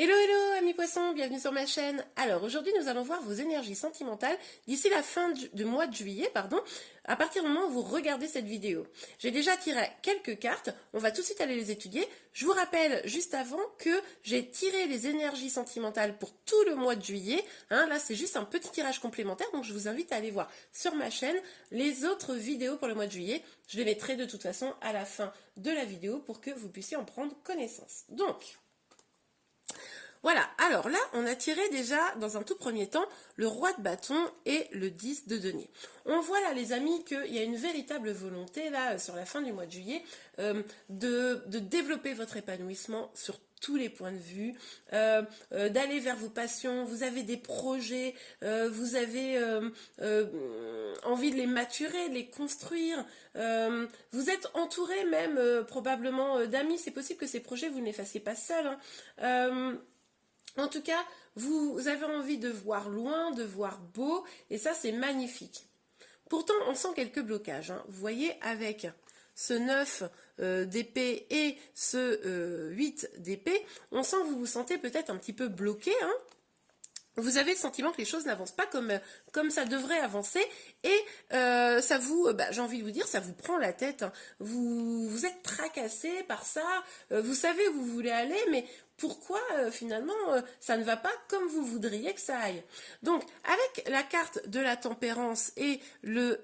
Hello hello amis poissons, bienvenue sur ma chaîne. Alors aujourd'hui nous allons voir vos énergies sentimentales d'ici la fin du mois de juillet, à partir du moment où vous regardez cette vidéo. J'ai déjà tiré quelques cartes, on va tout de suite aller les étudier. Je vous rappelle juste avant que j'ai tiré les énergies sentimentales pour tout le mois de juillet. Là c'est juste un petit tirage complémentaire, donc je vous invite à aller voir sur ma chaîne les autres vidéos pour le mois de juillet. Je les mettrai de toute façon à la fin de la vidéo pour que vous puissiez en prendre connaissance. Donc... voilà, alors là, on a tiré déjà, dans un tout premier temps, le roi de bâton et le 10 de denier. On voit là, les amis, qu'il y a une véritable volonté, là, sur la fin du mois de juillet, de développer votre épanouissement sur tous les points de vue, d'aller vers vos passions, vous avez des projets, vous avez envie de les maturer, de les construire, vous êtes entouré même probablement d'amis, c'est possible que ces projets, vous ne les fassiez pas seuls, en tout cas, vous avez envie de voir loin, de voir beau, et ça c'est magnifique. Pourtant, on sent quelques blocages. Vous voyez, avec ce 9 d'épée et ce 8 d'épée, on sent que vous vous sentez peut-être un petit peu bloqué. Vous avez le sentiment que les choses n'avancent pas comme ça devrait avancer, et ça vous, j'ai envie de vous dire, ça vous prend la tête. Vous êtes tracassé par ça, vous savez où vous voulez aller, mais pourquoi finalement ça ne va pas comme vous voudriez que ça aille. Donc avec la carte de la tempérance et le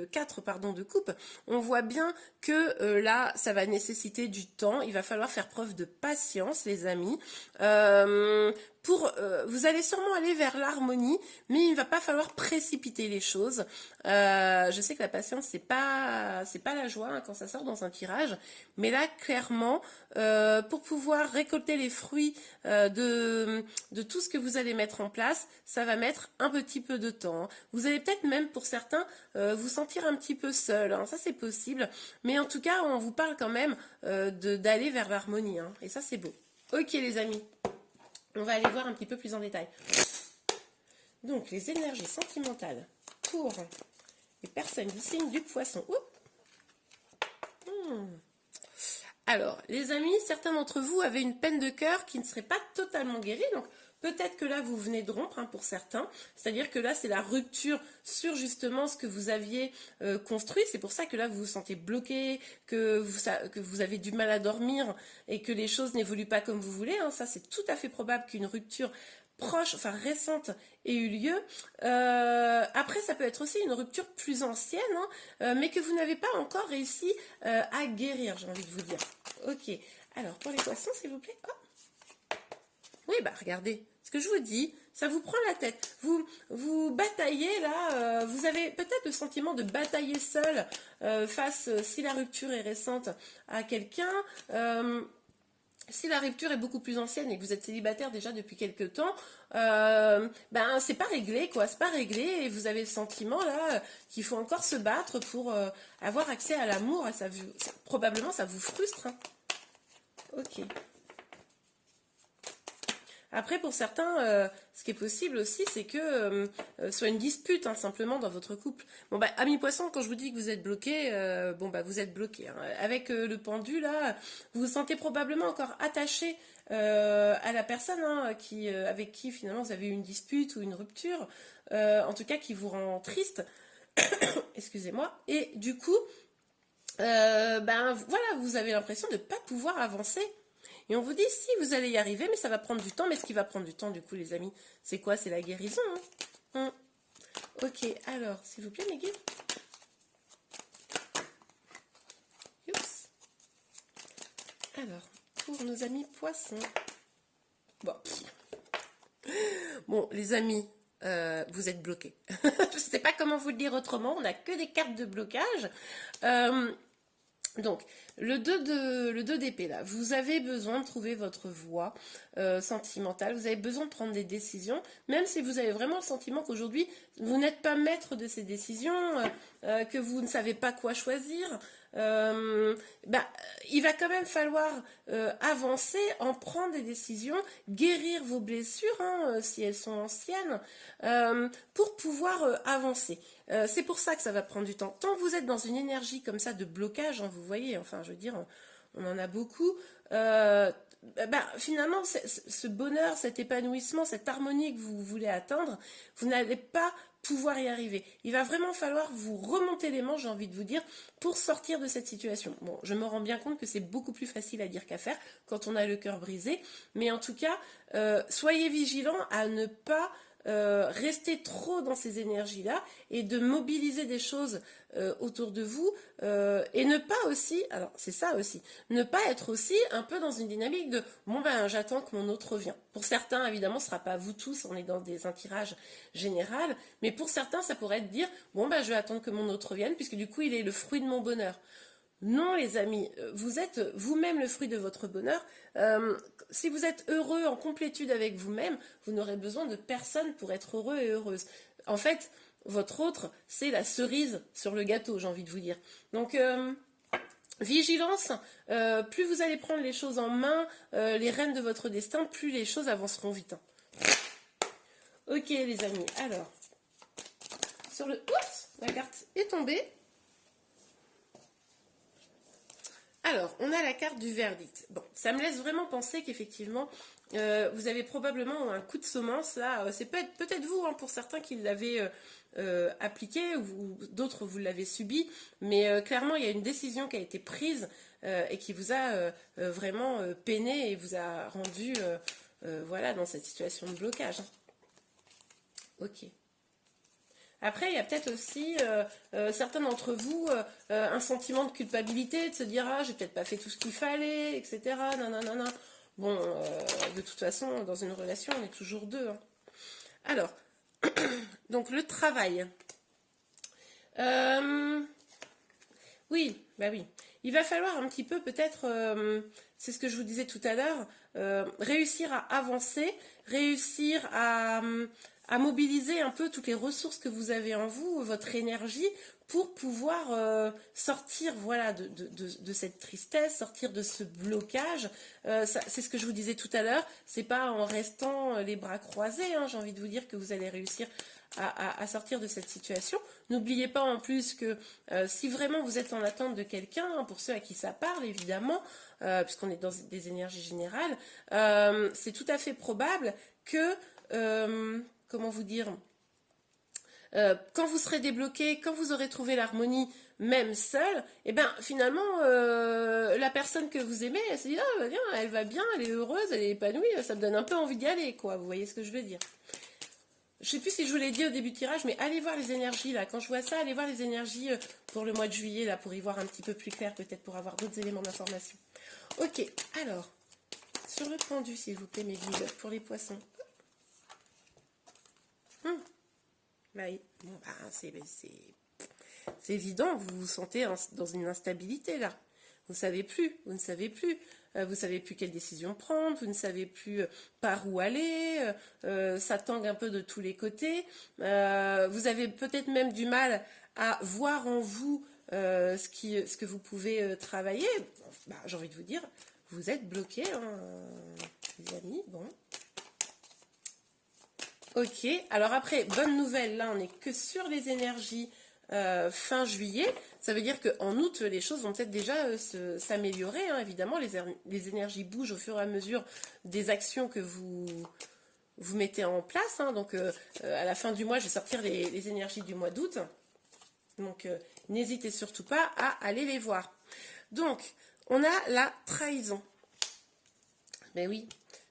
4 de coupe, on voit bien que là ça va nécessiter du temps, il va falloir faire preuve de patience les amis. Vous allez sûrement aller vers l'harmonie, mais il ne va pas falloir précipiter les choses. Je sais que la patience c'est pas la joie quand ça sort dans un tirage, mais là clairement pour pouvoir récolter les fruits de tout ce que vous allez mettre en place, ça va mettre un petit peu de temps. Vous allez peut-être même pour certains vous sentir un petit peu seul, ça c'est possible, mais en tout cas on vous parle quand même d'aller vers l'harmonie, et ça c'est beau. Ok les amis, on va aller voir un petit peu plus en détail. Donc, les énergies sentimentales pour les personnes du signe du poisson. Alors, les amis, certains d'entre vous avaient une peine de cœur qui ne serait pas totalement guérie. Donc, peut-être que là, vous venez de rompre pour certains. C'est-à-dire que là, c'est la rupture sur justement ce que vous aviez construit. C'est pour ça que là, vous vous sentez bloqué, que vous avez du mal à dormir et que les choses n'évoluent pas comme vous voulez. Ça, c'est tout à fait probable qu'une rupture récente ait eu lieu. Après, ça peut être aussi une rupture plus ancienne, mais que vous n'avez pas encore réussi à guérir, j'ai envie de vous dire. Ok, alors pour les poissons, s'il vous plaît. Oui, regardez, ce que je vous dis, ça vous prend la tête. Vous bataillez là, vous avez peut-être le sentiment de batailler seul face, si la rupture est récente, à quelqu'un. Si la rupture est beaucoup plus ancienne et que vous êtes célibataire déjà depuis quelques temps, c'est pas réglé quoi, c'est pas réglé, et vous avez le sentiment là qu'il faut encore se battre pour avoir accès à l'amour, et probablement ça vous frustre. Ok. Après, pour certains, ce qui est possible aussi, c'est que soit une dispute simplement dans votre couple. Bon, amis poissons, quand je vous dis que vous êtes bloqué, vous êtes bloqué. Avec le pendu, là, vous vous sentez probablement encore attaché à la personne avec qui finalement vous avez eu une dispute ou une rupture, en tout cas qui vous rend triste. Excusez-moi. Et du coup, voilà, vous avez l'impression de ne pas pouvoir avancer. Et on vous dit, si, vous allez y arriver, mais ça va prendre du temps. Mais ce qui va prendre du temps, du coup, les amis, c'est quoi? C'est la guérison. Ok, alors, s'il vous plaît, mes guides. Oups. Alors, pour nos amis poissons. Bon, les amis, vous êtes bloqués. Je ne sais pas comment vous le dire autrement. On n'a que des cartes de blocage. Donc, le 2 d'épée, là, vous avez besoin de trouver votre voie sentimentale, vous avez besoin de prendre des décisions, même si vous avez vraiment le sentiment qu'aujourd'hui, vous n'êtes pas maître de ces décisions, que vous ne savez pas quoi choisir. Il va quand même falloir avancer, en prendre des décisions, guérir vos blessures, si elles sont anciennes, pour pouvoir avancer. C'est pour ça que ça va prendre du temps. Tant que vous êtes dans une énergie comme ça de blocage, vous voyez, enfin je veux dire, on en a beaucoup, finalement, ce bonheur, cet épanouissement, cette harmonie que vous voulez atteindre, vous n'allez pas pouvoir y arriver. Il va vraiment falloir vous remonter les manches, j'ai envie de vous dire, pour sortir de cette situation. Bon, je me rends bien compte que c'est beaucoup plus facile à dire qu'à faire quand on a le cœur brisé, mais en tout cas, soyez vigilants à ne pas rester trop dans ces énergies-là et de mobiliser des choses autour de vous et ne pas aussi, alors c'est ça aussi, ne pas être aussi un peu dans une dynamique de bon ben j'attends que mon autre revienne. Pour certains évidemment ce sera pas vous tous, on est dans un tirage général, mais pour certains ça pourrait être de dire bon ben je vais attendre que mon autre revienne puisque du coup il est le fruit de mon bonheur. Non, les amis, vous êtes vous-même le fruit de votre bonheur. Si vous êtes heureux en complétude avec vous-même, vous n'aurez besoin de personne pour être heureux et heureuse. En fait, votre autre, c'est la cerise sur le gâteau, j'ai envie de vous dire. Donc, vigilance, plus vous allez prendre les choses en main, les rênes de votre destin, plus les choses avanceront vite. Hein. Ok, les amis, alors, sur le... Oups, la carte est tombée. Alors, on a la carte du verdict. Bon, ça me laisse vraiment penser qu'effectivement, vous avez probablement un coup de semence. Là, c'est peut-être vous, hein, pour certains qui l'avez appliqué, ou d'autres vous l'avez subi. Mais clairement, il y a une décision qui a été prise et qui vous a vraiment peiné et vous a rendu voilà, dans cette situation de blocage. Hein. Ok. Après, il y a peut-être aussi certains d'entre vous un sentiment de culpabilité, de se dire ah j'ai peut-être pas fait tout ce qu'il fallait, etc. Nanana. Bon, de toute façon, dans une relation, on est toujours deux. Hein. Alors, donc le travail. Oui, bah oui. Il va falloir un petit peu peut-être, c'est ce que je vous disais tout à l'heure, réussir à avancer, réussir à mobiliser un peu toutes les ressources que vous avez en vous, votre énergie, pour pouvoir sortir voilà, de cette tristesse, sortir de ce blocage. C'est ce que je vous disais tout à l'heure, c'est pas en restant les bras croisés, hein, j'ai envie de vous dire que vous allez réussir à sortir de cette situation. N'oubliez pas en plus que si vraiment vous êtes en attente de quelqu'un, hein, pour ceux à qui ça parle évidemment, puisqu'on est dans des énergies générales, c'est tout à fait probable que, comment vous dire, quand vous serez débloqué, quand vous aurez trouvé l'harmonie, même seul, et ben finalement la personne que vous aimez, elle se dit ah bah, bien, elle va bien, elle est heureuse, elle est épanouie, ça me donne un peu envie d'y aller, quoi. Vous voyez ce que je veux dire? Je sais plus si je vous l'ai dit au début du tirage, mais allez voir les énergies là. Quand je vois ça, allez voir les énergies pour le mois de juillet là, pour y voir un petit peu plus clair, peut-être pour avoir d'autres éléments d'information. Ok, alors sur le pendu, s'il vous plaît, mes guides, pour les poissons. Bah oui, bon, bah, c'est évident, vous vous sentez dans une instabilité là. Vous ne savez plus, vous ne savez plus. Vous ne savez plus quelle décision prendre, vous ne savez plus par où aller, ça tangue un peu de tous les côtés. Vous avez peut-être même du mal à voir en vous ce que vous pouvez travailler. Bah, j'ai envie de vous dire, vous êtes bloqué, hein, les amis. Bon. Ok, alors après, bonne nouvelle, là on n'est que sur les énergies fin juillet. Ça veut dire qu'en août, les choses vont peut-être déjà s'améliorer. Hein, évidemment, les énergies bougent au fur et à mesure des actions que vous mettez en place. Hein, donc à la fin du mois, je vais sortir les énergies du mois d'août. Donc n'hésitez surtout pas à aller les voir. Donc, on a la trahison. Mais oui,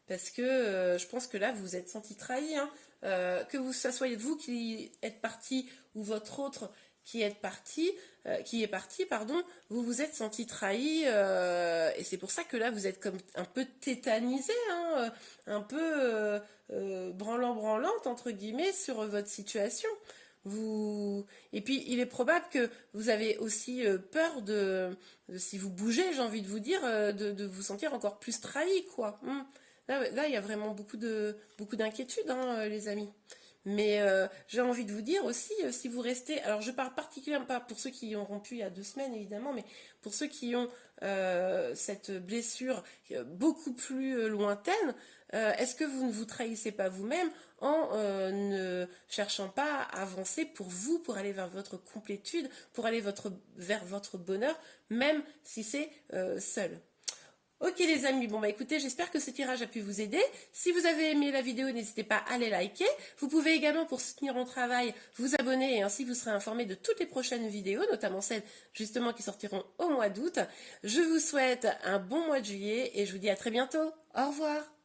parce que je pense que là, vous vous êtes senti trahi. Hein. Que ça soit vous qui êtes parti ou votre autre qui est parti, pardon, vous vous êtes senti trahi et c'est pour ça que là vous êtes comme un peu tétanisé, hein, un peu branlante entre guillemets sur votre situation. Et puis il est probable que vous avez aussi peur si vous bougez, j'ai envie de vous dire, de vous sentir encore plus trahi, quoi. Là, il y a vraiment beaucoup d'inquiétudes, hein, les amis. Mais j'ai envie de vous dire aussi, si vous restez... Alors, je parle particulièrement pas pour ceux qui ont rompu il y a 2 semaines, évidemment, mais pour ceux qui ont cette blessure beaucoup plus lointaine, est-ce que vous ne vous trahissez pas vous-même en ne cherchant pas à avancer pour vous, pour aller vers votre complétude, pour aller vers votre bonheur, même si c'est seul? Ok les amis, bon bah écoutez, j'espère que ce tirage a pu vous aider. Si vous avez aimé la vidéo, n'hésitez pas à les liker. Vous pouvez également, pour soutenir mon travail, vous abonner et ainsi vous serez informé de toutes les prochaines vidéos, notamment celles justement qui sortiront au mois d'août. Je vous souhaite un bon mois de juillet et je vous dis à très bientôt. Au revoir.